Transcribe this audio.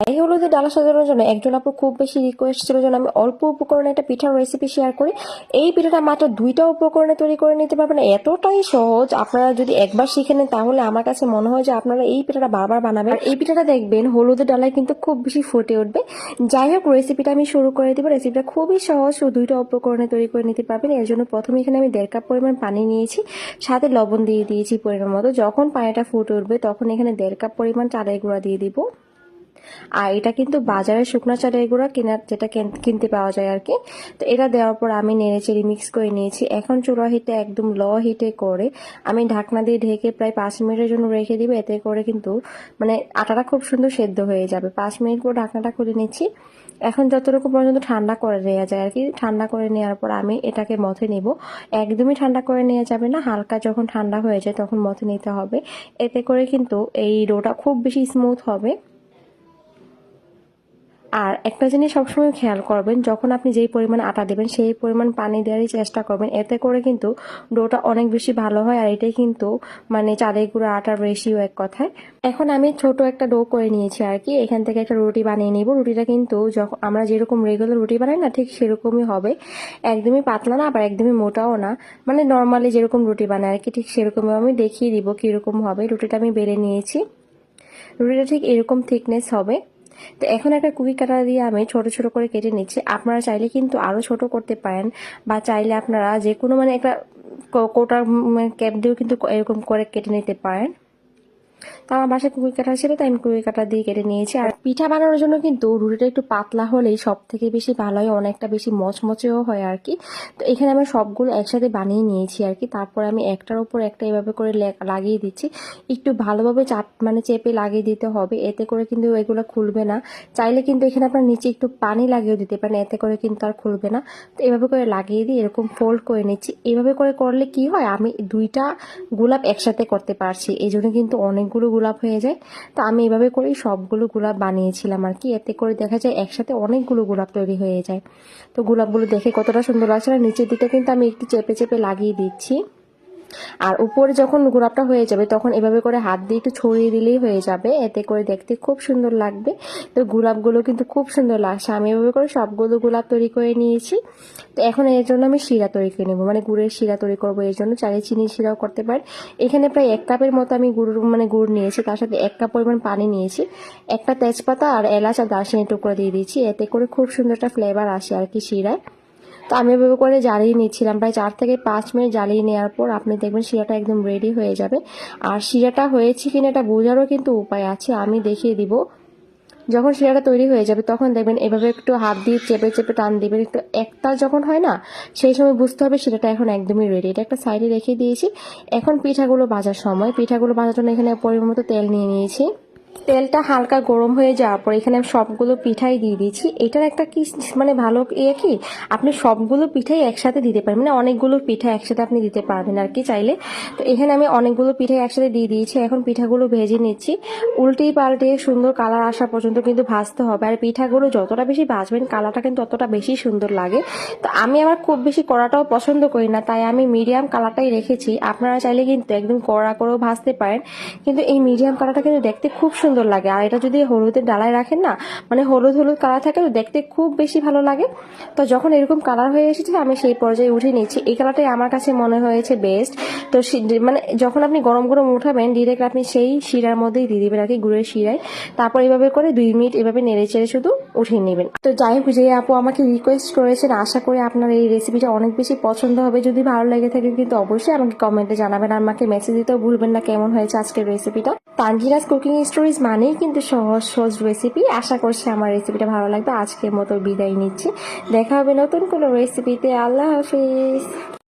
এই হলুদের ডালা সাজানোর জন্য একজন আপু খুব বেশি রিকোয়েস্ট ছিল যেন আমি অল্প উপকরণে একটা পিঠার রেসিপি শেয়ার করি। এই পিঠাটা মাত্র 2টা উপকরণে তৈরি করে নিতে পারবেন, এতটাই সহজ। আপনারা যদি একবার শিখে নেন তাহলে আমার কাছে মনে হয় যে আপনারা এই পিঠাটা বারবার বানাবেন। আর এই পিঠাটা দেখবেন হলুদের ডালায় কিন্তু খুব বেশি ফুটে উঠবে। যাই হোক, রেসিপিটা আমি শুরু করে দিব। রেসিপিটা খুবই সহজ, 2টা উপকরণে তৈরি করে নিতে পারবেন। এর জন্য প্রথমে এখানে আমি 1.5 কাপ পরিমাণ পানি নিয়েছি, সাথে লবণ দিয়ে দিয়েছি পরিমাণ মতো। যখন পানিটা ফুটে উঠবে তখন এখানে 1.5 কাপ পরিমাণ চালের গুঁড়া দিয়ে দিব। আর এটা কিন্তু বাজারে শুকনো চালের গুঁড়া কেনার, যেটা কিনতে পাওয়া যায় আর কি। তো এটা দেওয়ার পর আমি নেড়েচেড়ে মিক্স করে নিয়েছি। এখন চুলা হিটে একদম লো হিটে করে আমি ঢাকনা দিয়ে ঢেকে প্রায় 5 মিনিটের জন্য রেখে দিব। এতে করে কিন্তু মানে আটাটা খুব সুন্দর সেদ্ধ হয়ে যাবে। 5 মিনিট পর ঢাকনাটা খুলে নিচ্ছি। এখন যতটুকু পর্যন্ত ঠান্ডা করে নেওয়া যায় আর কি। ঠান্ডা করে নেওয়ার পর আমি এটাকে মথে নিব। একদমই ঠান্ডা করে নেওয়া যাবে না, হালকা যখন ঠান্ডা হয়ে যায় তখন মথে নিতে হবে। এতে করে কিন্তু এই ডোটা খুব বেশি স্মুথ হবে। আর একটা জিনিস সবসময় খেয়াল করবেন, যখন আপনি যেই পরিমাণ আটা দেবেন সেই পরিমাণ পানি দেওয়ারই চেষ্টা করবেন। এতে করে কিন্তু ডোটা অনেক বেশি ভালো হয়। আর এটাই কিন্তু মানে চালের গুঁড়ো আটার রেশিও এক কথায়। এখন আমি ছোট একটা ডো করে নিয়েছি আর কি। এখান থেকে একটা রুটি বানিয়ে নিব। রুটিটা কিন্তু যখন আমরা যেরকম রেগুলার রুটি বানাই না, ঠিক সেরকমই হবে। একদমই পাতলা না, আবার একদমই মোটাও না, মানে নর্মালি যেরকম রুটি বানায় আর কি, ঠিক সেরকমই। আমি দেখিয়ে দিব কিরকম হবে। রুটিটা আমি বেলে নিয়েছি। রুটিটা ঠিক এরকম থিকনেস হবে। তো এখন একটা কুকি কাটা দিয়ে আমি ছোট ছোট করে কেটে নিচ্ছি। আপনারা চাইলে কিন্তু আরো ছোট করতে পারেন, বা চাইলে আপনারা যে কোনো মানে একটা কোটার ক্যাপ দিয়েও কিন্তু এরকম করে কেটে নিতে পারেন। তো আমার বাসায় কুকি কাটা ছিল, তাই আমি কুকি কাটা দিয়ে কেটে নিয়েছি। আর পিঠা বানানোর জন্য কিন্তু রুটিটা একটু পাতলা হলেই সব থেকে বেশি ভালো হয়, অনেকটা বেশি মচমচেও হয় আর কি। তো এখানে আমি সবগুলো একসাথে বানিয়ে নিয়েছি আর কি। তারপর আমি একটার উপর একটা এভাবে করে লাগিয়ে দিচ্ছি। একটু ভালোভাবে মানে চেপে লাগিয়ে দিতে হবে, এতে করে কিন্তু এগুলো খুলবে না। চাইলে কিন্তু এখানে আপনার নিচে একটু পানি লাগিয়েও দিতে পারেন, এতে করে কিন্তু আর খুলবে না। তো এভাবে করে লাগিয়ে দিয়ে এরকম ফোল্ড করে নিচ্ছি। এভাবে করে করলে কি হয়, আমি 2টা গোলাপ একসাথে করতে পারছি, এই জন্য কিন্তু অনেকগুলো গোলাপ হয়ে যায়। তো আমি এভাবে করেই সবগুলো গোলাপ বানিয়েছিলাম আর কি। এতে করে দেখা যায় একসাথে অনেকগুলো গোলাপ তৈরি হয়ে যায়। তো গোলাপগুলো দেখে কতটা সুন্দর লাগছে না। নিচের দিকটা কিন্তু আমি একটু চেপে চেপে লাগিয়ে দিচ্ছি। আর উপরে যখন গোলাপটা হয়ে যাবে তখন এভাবে করে হাত দিয়ে একটু ছড়িয়ে দিলেই হয়ে যাবে, এতে করে দেখতে খুব সুন্দর লাগবে। তো গোলাপগুলো কিন্তু খুব সুন্দর লাগছে। আমি এভাবে করে সবগুলো গোলাপ তৈরি করে নিয়েছি। তো এখন এর জন্য আমি শিরা তৈরি করে নেবো, মানে গুড়ের শিরা তৈরি করবো। এর জন্য চাইলে চিনির শিরাও করতে পারেন। এখানে প্রায় 1 কাপের মতো আমি গুড় নিয়েছি, তার সাথে 1 কাপ পরিমাণ পানি নিয়েছি। একটা তেজপাতা আর এলাচ আর দারচিনি টুকরো দিয়ে দিয়েছি, এতে করে খুব সুন্দর একটা ফ্লেভার আসে আর কি শিরায়। তো আমি এভাবে করে জ্বালিয়ে নিচ্ছিলাম, প্রায় 4 থেকে 5 মিনিট জ্বালিয়ে নেওয়ার পর আপনি দেখবেন শিরাটা একদম রেডি হয়ে যাবে। আর শিরাটা হয়েছে কিনা এটা বোঝারও কিন্তু উপায় আছে, আমি দেখিয়ে দিব। যখন শিরাটা তৈরি হয়ে যাবে তখন দেখবেন এভাবে একটু হাত দিয়ে চেপে চেপে টান দিবেন। একটু একটা যখন হয় না, সেই সময় বুঝতে হবে শিরাটা এখন একদমই রেডি। এটা একটা সাইডে রেখে দিয়েছি। এখন পিঠাগুলো ভাজার সময়, পিঠাগুলো ভাজার জন্য এখানে পরিমাণ মতো তেল নিয়ে নিয়েছি। তেলটা হালকা গরম হয়ে যাওয়ার পর এখানে আমি সবগুলো পিঠাই দিয়ে দিয়েছি। এটার একটা কি মানে ভালো কি, আপনি সবগুলো পিঠাই একসাথে দিতে পারেন, মানে অনেকগুলো পিঠা একসাথে আপনি দিতে পারবেন আর কি চাইলে। তো এখানে আমি অনেকগুলো পিঠাই একসাথে দিয়ে দিয়েছি। এখন পিঠাগুলো ভেজে নিচ্ছি। উল্টিয়ে পাল্টে সুন্দর কালার আসা পর্যন্ত কিন্তু ভাজতে হবে। আর পিঠাগুলো যতটা বেশি ভাজবেন কালারটা কিন্তু ততটা বেশি সুন্দর লাগে। তো আমি আমার খুব বেশি কড়াটাও পছন্দ করি না, তাই আমি মিডিয়াম কালারটাই রেখেছি। আপনারা চাইলে কিন্তু একদম কড়া করেও ভাজতে পারেন, কিন্তু এই মিডিয়াম কালারটা কিন্তু দেখতে খুব সুন্দর লাগে। আর এটা যদি হলুদের ডালায় রাখেন না, মানে হলুদ হলুদ কালার থাকে, দেখতে খুব বেশি ভালো লাগে। তো যখন এরকম কালার হয়ে এসেছে আমি সেই পর্যায়ে উঠে নিচ্ছি। এই কালারটাই আমার কাছে মনে হয়েছে বেস্ট। তো মানে যখন আপনি গরম গরম উঠাবেন ডিরেক্ট আপনি সেই শিরার মধ্যেই দিয়ে দিবেন আর কি, গুড়ের শিরায়। তারপর এইভাবে করে 2 মিনিট এভাবে নেড়ে চেড়ে শুধু উঠিয়ে নেবেন। তো যাই হোক, যে আপু আমাকে রিকোয়েস্ট করেছেন, আশা করি আপনার এই রেসিপিটা অনেক বেশি পছন্দ হবে। যদি ভালো লেগে থাকে কিন্তু অবশ্যই আমাকে কমেন্টে জানাবেন। আর আমাকে মেসেজ দিতেও ভুলবেন না কেমন হয়েছে আজকের রেসিপিটা। তানজিরাস কুকিং স্টোরিজ মানেই কিন্তু সহজ সহজ রেসিপি। আশা করছি আমার রেসিপিটা ভালো লাগবে। আজকের মতো বিদায় নিচ্ছি, দেখা হবে নতুন কোনো রেসিপিতে। আল্লাহ হাফিজ।